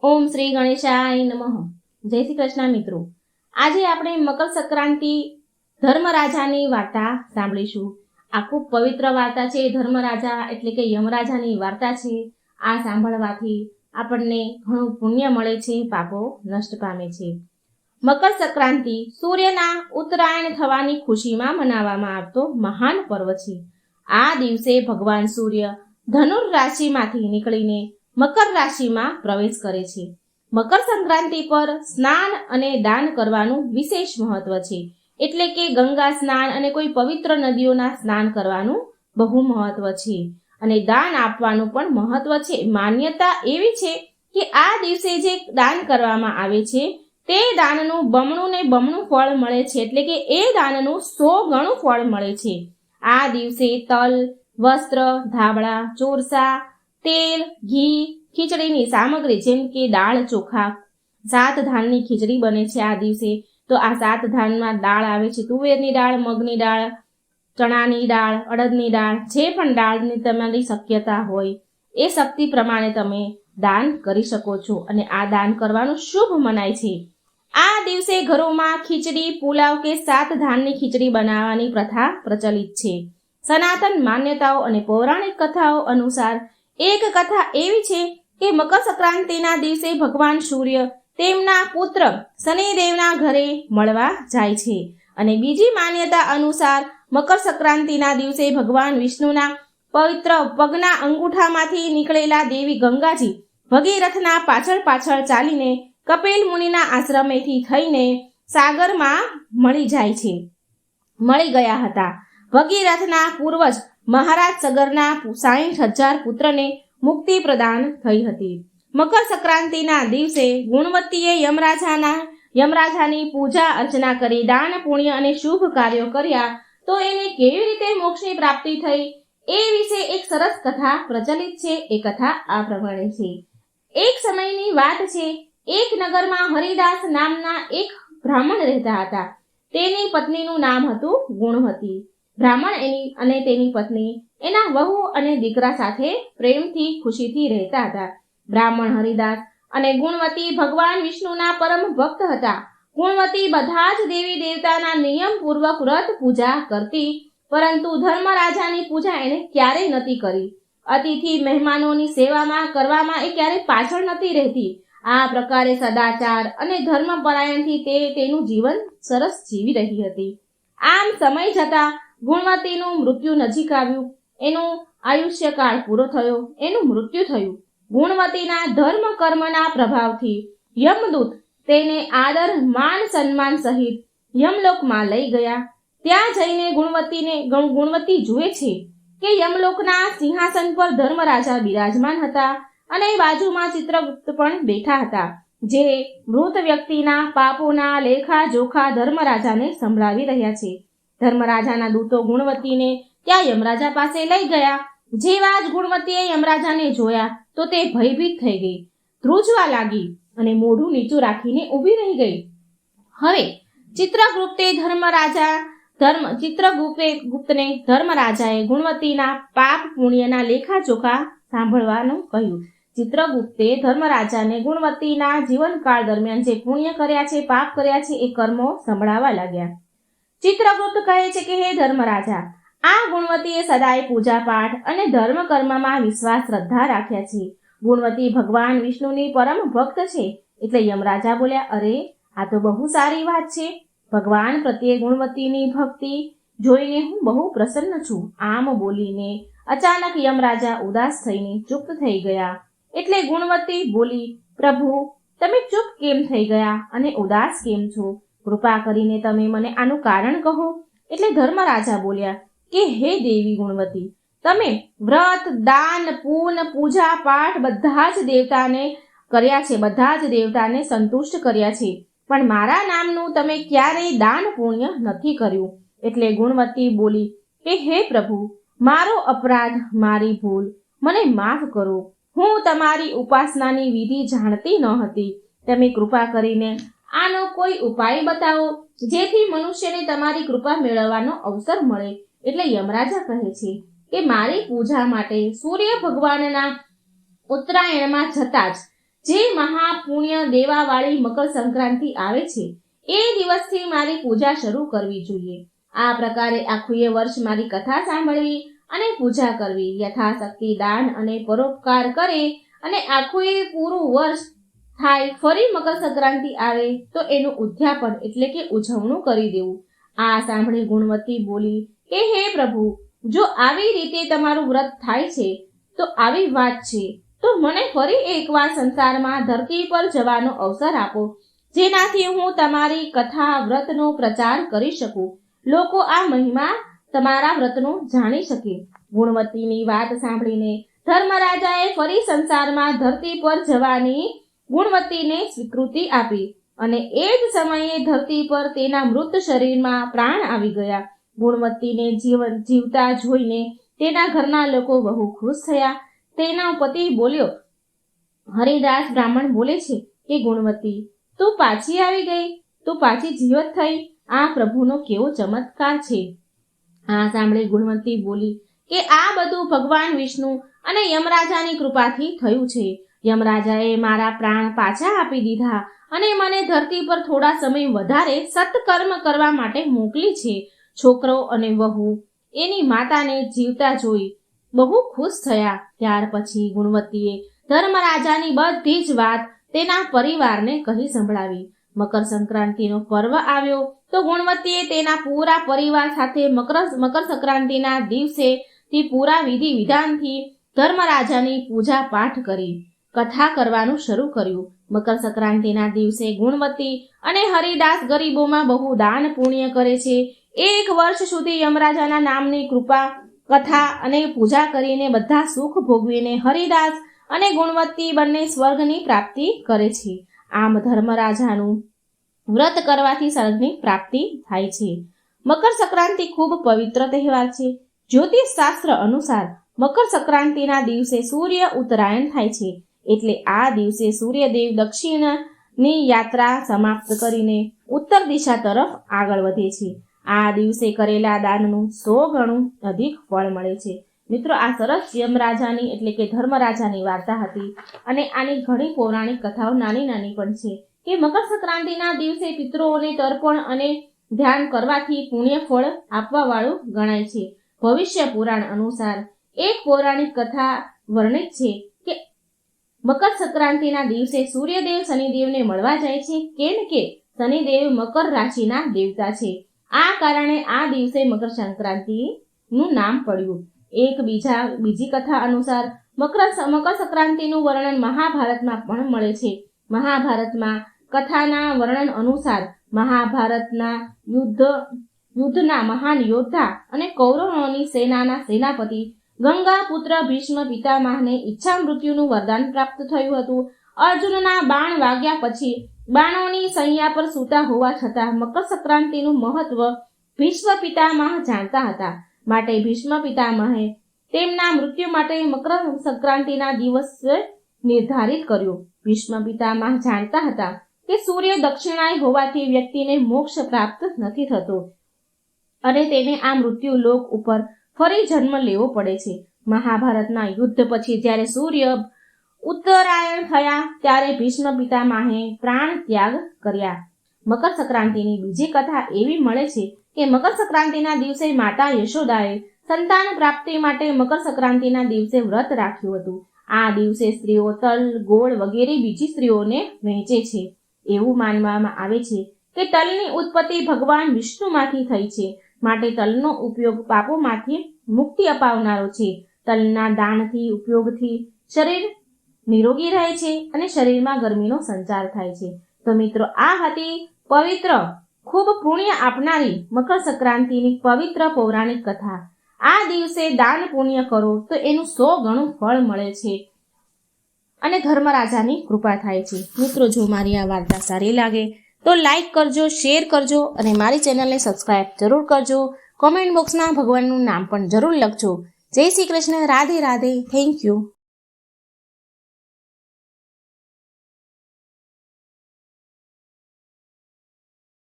ઓમ શ્રી ગણેશાય નમઃ. જય શ્રી કૃષ્ણ મિત્રો. આજે આપણે મકર સંક્રાંતિ ધર્મરાજાની વાર્તા સાંભળીશું. આ ખૂબ પવિત્ર વાર્તા છે. ધર્મરાજા એટલે કે યમરાજાની વાર્તા છે. આ સાંભળવાથી આપણને ઘણું પુણ્ય મળે છે, પાપો નષ્ટ પામે છે. મકર સંક્રાંતિ સૂર્યના ઉત્તરાયણ થવાની ખુશીમાં મનાવવામાં આવતો મહાન પર્વ છે. આ દિવસે ભગવાન સૂર્ય ધનુર રાશિમાંથી નીકળીને મકર રાશિમાં પ્રવેશ કરે છે. મકર સંક્રાંતિ પર સ્નાન અને દાન કરવાનું વિશેષ મહત્વ છે. એટલે કે ગંગા સ્નાન અને કોઈ પવિત્ર નદીઓના સ્નાન કરવાનું બહુ મહત્વ છે અને દાન આપવાનું પણ મહત્વ છે. માન્યતા એવી છે કે આ દિવસે જે દાન કરવામાં આવે છે તે દાનનું બમણું ફળ મળે છે. એટલે કે એ દાનનું 100 ગણું ફળ મળે છે. આ દિવસે તલ, વસ્ત્ર, ધાબળા, ચોરસા, તેલ, ઘી, ખીચડીની સામગ્રી જેમ કે દાળ, ચોખા, 7 ધાનની ખીચડી બને છે આ દિવસે. તો આ 7 ધાનમાં દાળ આવે છે, તુવેરની દાળ, મગની દાળ, ચણાની દાળ, અડદની દાળ, જે પણ દાળની તમારી શક્યતા હોય એ શક્તિ પ્રમાણે તમે દાન કરી શકો છો અને આ દાન કરવાનું શુભ મનાય છે. આ દિવસે ઘરોમાં ખીચડી, પુલાવ કે 7 ધાનની ખીચડી બનાવવાની પ્રથા પ્રચલિત છે. સનાતન માન્યતાઓ અને પૌરાણિક કથાઓ અનુસાર એક કથા એવી છે કે મકર સંક્રાંતિના દિવસે ભગવાન સૂર્ય તેમના પુત્ર શનિદેવના ઘરે મળવા જાય છે અને બીજી માન્યતા અનુસાર મકર સંક્રાંતિના દિવસે ભગવાન વિષ્ણુના પવિત્ર પગના અંગૂઠામાંથી નીકળેલા દેવી ગંગાજી ભગીરથના પાછળ ચાલીને કપિલ મુનિના આશ્રમેથી થઈને સાગરમાં મળી ગયા હતા. ભગીરથના પૂર્વજ મહારાજ સગરના 60,000 પુત્રને મુક્તિ પ્રદાન થઈ હતી. મકર સંક્રાંતિના દિવસે ગુણવતીએ યમરાજાની પૂજા અર્ચના કરી દાન, પુણ્ય અને શુભ કાર્યો કર્યા તો એને કેવી રીતે મોક્ષની પ્રાપ્તિ થઈ એ વિશે એક સરસ કથા પ્રચલિત છે. એ કથા આ પ્રમાણે છે. એક સમયની વાત છે. એક નગરમાં હરિદાસ નામના એક બ્રાહ્મણ રહેતા હતા. તેની પત્નીનું નામ હતું ગુણવતી. બ્રાહ્મણ અને તેની પત્ની એના વહુ અને દીકરા સાથે પ્રેમથી ખુશીથી રહેતા હતા. બ્રાહ્મણ હરિદાસ અને ગુણવતી ભગવાન વિષ્ણુના પરમ ભક્ત હતા. ગુણવતી બધા જ દેવી દેવતાના નિયમપૂર્વક વ્રત પૂજા કરતી, પરંતુ ધર્મરાજાની પૂજા એને ક્યારેય નથી કરી. અતિથિ મહેમાનોની સેવામાં કરવામાં એ ક્યારેય પાછળ નથી રહેતી. આ પ્રકારે સદાચાર અને ધર્મપરાયણથી તે તેનું જીવન સરસ જીવી રહી હતી. આમ સમય જતા ગુણવતીનું મૃત્યુ નજીક આવ્યું. એનો આયુષ્યકાળ પૂરો થયો, એનું મૃત્યુ થયું. ગુણવતીના ધર્મ કર્મના પ્રભાવથી યમદૂત તેને આદર માન સન્માન સહિત યમલોકમાં લઈ ગયા. ત્યાં જઈને ગુણવતી જુએ છે કે યમલોકના સિંહાસન પર ધર્મરાજા બિરાજમાન હતા અને બાજુમાં ચિત્રગુપ્ત પણ બેઠા હતા, જે મૃત વ્યક્તિના પાપોના લેખા જોખા ધર્મરાજાને સંભળાવી રહ્યા છે. ધર્મરાજાના દૂતો ગુણવતીને ત્યાં યમરાજા પાસે લઈ ગયા. જેવા જ ગુણવતીએ યમરાજાને જોયા તો તે ભયભીત થઈ ગઈ, ધ્રુજવા લાગી અને મોઢું નીચું રાખીને ઊભી રહી ગઈ. હવે ચિત્રગુપ્તને ધર્મરાજાએ ગુણવતીના પાપ પુણ્યના લેખાજોખા સાંભળવાનું કહ્યું. ચિત્રગુપ્તે ધર્મરાજાને ગુણવતીના જીવનકાળ દરમિયાન જે પુણ્ય કર્યા છે, પાપ કર્યા છે, એ કર્મો સંભળાવવા લાગ્યા. ચિત્રગુપ્ત કહે છે કે હે ધર્મરાજા, આ ગુણવતીએ સદાય પૂજા પાઠ અને ધર્મ કર્મમાં વિશ્વાસ શ્રદ્ધા રાખ્યા છે. ગુણવતી ભગવાન વિષ્ણુની પરમ ભક્ત છે. એટલે યમરાજા બોલ્યા, અરે આ તો બહુ સારી વાત છે. ભગવાન પ્રત્યે ગુણવતીની ભક્તિ જોઈને હું બહુ પ્રસન્ન છું. આમ બોલીને અચાનક યમરાજા ઉદાસ થઈને ચૂપ થઈ ગયા. એટલે ગુણવતી બોલી, પ્રભુ તમે ચૂપ કેમ થઈ ગયા અને ઉદાસ કેમ છો? કૃપા કરીને તમે મને આનું કારણ કહો. એટલે ધર્મરાજા બોલ્યા કે હે દેવી ગુણવતી, તમે વ્રત, દાન, પૂન, પૂજા પાઠ બધા જ દેવતાને સંતુષ્ટ કર્યા છે, પણ મારા નામનું તમે ક્યારેય દાન પુણ્ય નથી કર્યું. એટલે ગુણવતી બોલી કે હે પ્રભુ, મારો અપરાધ, મારી ભૂલ, મને માફ કરો. હું તમારી ઉપાસનાની વિધિ જાણતી ન હતી. તમે કૃપા કરીને આનો કોઈ ઉપાય બતાવો, જેથી મનુષ્યને તમારી કૃપા મેળવવાનો અવસર મળે. એટલે યમરાજા કહે છે કે મારી પૂજા માટે સૂર્ય ભગવાનના ઉત્તરાયણમાં જતા જ જે મહાપુણ્ય દેવાવાળી મકર સંક્રાંતિ આવે છે એ દિવસથી મારી પૂજા શરૂ કરવી જોઈએ. આ પ્રકારે આખું એ વર્ષ મારી કથા સાંભળવી અને પૂજા કરવી, યથાશક્તિ દાન અને પરોપકાર કરે અને આખું એ પૂરું વર્ષ થાય ફરી મકર સંક્રાંતિ આવે તો એનું ઉદ્યાપન એટલે કે ઉજવણું કરી દેવું. આ સાંભળી ગુણવતી બોલી કે હે પ્રભુ, જો આવી રીતે તમારું વ્રત થાય છે તો આવી વાત છે તો મને ફરી એકવાર સંસારમાં ધરતી પર જવાનો અવસર આપો, જેનાથી હું તમારી કથા વ્રતનો પ્રચાર કરી શકું, લોકો આ મહિમા તમારા વ્રતનો જાણી શકે. ગુણવતીની વાત સાંભળીને ધર્મરાજાએ ફરી સંસારમાં ધરતી પર જવાની ગુણવતીને સ્વીકૃતિ આપી અને એ જ સમયે ધરતી પર તેના મૃત શરીરમાં પ્રાણ આવી ગયા. ગુણવતીને જીવતા જોઈને તેના ઘરના લોકો બહુ ખુશ થયા. તેના પતિ બોલ્યો, હરિદાસ બ્રાહ્મણ બોલે છે કે ગુણવતી, તું પાછી આવી ગઈ, તું પાછી જીવત થઈ, આ પ્રભુનો કેવો ચમત્કાર છે. આ સાંભળી ગુણવતી બોલી કે આ બધું ભગવાન વિષ્ણુ અને યમરાજાની કૃપાથી થયું છે. યમરાજાએ મારા પ્રાણ પાછા આપી દીધા અને મને ધરતી પર થોડા સમય વધારે સત્કર્મ કરવા માટે મોકલી છે. છોકરો અને વહુ એની માતાને જીવતા જોઈ બહુ ખુશ થયા. ત્યાર પછી ગુણવતીએ ધર્મરાજાની બધી જ વાત તેના પરિવારને કહી સંભળાવી. મકર સંક્રાંતિનો પર્વ આવ્યો તો ગુણવતીએ તેના પૂરા પરિવાર સાથે મકર સંક્રાંતિના દિવસેથી પૂરા વિધિ વિધાનથી ધર્મરાજાની પૂજા પાઠ કરી, કથા કરવાનું શરૂ કર્યું. મકર સંક્રાંતિના દિવસે ગુણવતી અને હરિદાસ ગરીબોમાં બહુ દાન પુણ્ય કરે છે. એક વર્ષ સુધી યમરાજાના નામની કૃપા કથા અને પૂજા કરીને બધા સુખ ભોગવીને હરિદાસ અને ગુણવતી બંને સ્વર્ગની પ્રાપ્તિ કરે છે. આમ ધર્મરાજાનું વ્રત કરવાથી સ્વર્ગની પ્રાપ્તિ થાય છે. મકર સંક્રાંતિ ખૂબ પવિત્ર તહેવાર છે. જ્યોતિષ શાસ્ત્ર અનુસાર મકર સંક્રાંતિના દિવસે સૂર્ય ઉત્તરાયણ થાય છે, એટલે આ દિવસે સૂર્યદેવ દક્ષિણની યાત્રા સમાપ્ત કરીને ઉત્તર દિશા તરફ આગળ વધે છે. આ દિવસે કરેલા દાનનું 100 ગણું અધિક ફળ મળે છે. મિત્રો, આ સરસ યમરાજાની એટલે કે ધર્મરાજાની વાર્તા હતી અને આની ઘણી પૌરાણિક કથાઓ નાની નાની પણ છે કે મકર સંક્રાંતિના દિવસે પિતૃઓને તર્પણ અને ધ્યાન કરવાથી પુણ્ય ફળ આપવા વાળું ગણાય છે. ભવિષ્ય પુરાણ અનુસાર એક પૌરાણિક કથા વર્ણિત છે કે મકર સંક્રાંતિના દિવસે સૂર્યદેવ શનિદેવને મળવા જાય છે, કેમ કે શનિદેવ મકર રાશિના દેવતા છે. આ કારણે આ દિવસે મકર સંક્રાંતિનું નામ પડ્યું. બીજી કથા અનુસાર મકર સંક્રાંતિનું વર્ણન મહાભારતમાં પણ મળે છે. મહાભારતમાં કથાના વર્ણન અનુસાર મહાભારતના યુદ્ધના મહાન યોદ્ધા અને કૌરવોની સેનાના સેનાપતિ ગંગા પુત્ર ભીષ્મ પિતામહને ઈચ્છા મૃત્યુનું વરદાન પ્રાપ્ત થયું હતું. અર્જુનના બાણ વાગ્યા પછી બાણોની સૈયા પર સૂતા હોવા છતાં મકર સંક્રાંતિનું મહત્વ ભીષ્મ પિતામહ જાણતા હતા, માટે ભીષ્મ પિતામહે તેમના મૃત્યુ માટે મકર સંક્રાંતિના દિવસે નિર્ધારિત કર્યો. ભીષ્મ પિતામહ જાણતા હતા કે સૂર્ય દક્ષિણાય હોવાથી વ્યક્તિને મોક્ષ પ્રાપ્ત નથી થતો અને તેને આ મૃત્યુ લોક ઉપર ફરી જન્મ લેવો પડે છે. મહાભારતના યુદ્ધ પછી જ્યારે સૂર્ય ઉત્તરાયણ થયા ત્યારે ભીષ્મ પિતામહે પ્રાણ ત્યાગ કર્યા. મકર સંક્રાંતિની બીજી કથા એવી મળે છે કે મકર સંક્રાંતિના દિવસે માતા યશોદાએ સંતાન પ્રાપ્તિ માટે મકર સંક્રાંતિના દિવસે વ્રત રાખ્યું હતું. આ દિવસે સ્ત્રીઓ તલ, ગોળ વગેરે બીજી સ્ત્રીઓને વહેંચે છે. એવું માનવામાં આવે છે કે તલની ઉત્પત્તિ ભગવાન વિષ્ણુમાંથી થઈ છે, માટે તલનો ઉપયોગ પાપોમાંથી મુક્તિ અપાવનારો છે. તલના દાનથી ઉપયોગથી શરીર નિરોગી રહે છે અને શરીરમાં ગરમીનો સંચાર થાય છે. તો મિત્રો, આ હતી પવિત્ર ખૂબ પુણ્ય આપનારી મકર સંક્રાંતિની પવિત્ર પૌરાણિક કથા. આ દિવસે દાન પુણ્ય કરો તો એનું 100 ગણું ફળ મળે છે અને ધર્મરાજાની કૃપા થાય છે. મિત્રો, જો મારી આ વાર્તા સારી લાગે તો લાઈક કરજો, શેર કરજો અને મારી ચેનલને સબસ્ક્રાઈબ જરૂર કરજો. કોમેન્ટ બોક્સમાં ભગવાનનું નામ પણ જરૂર લખજો. જય શ્રી કૃષ્ણ. રાધે રાધે. Thank you.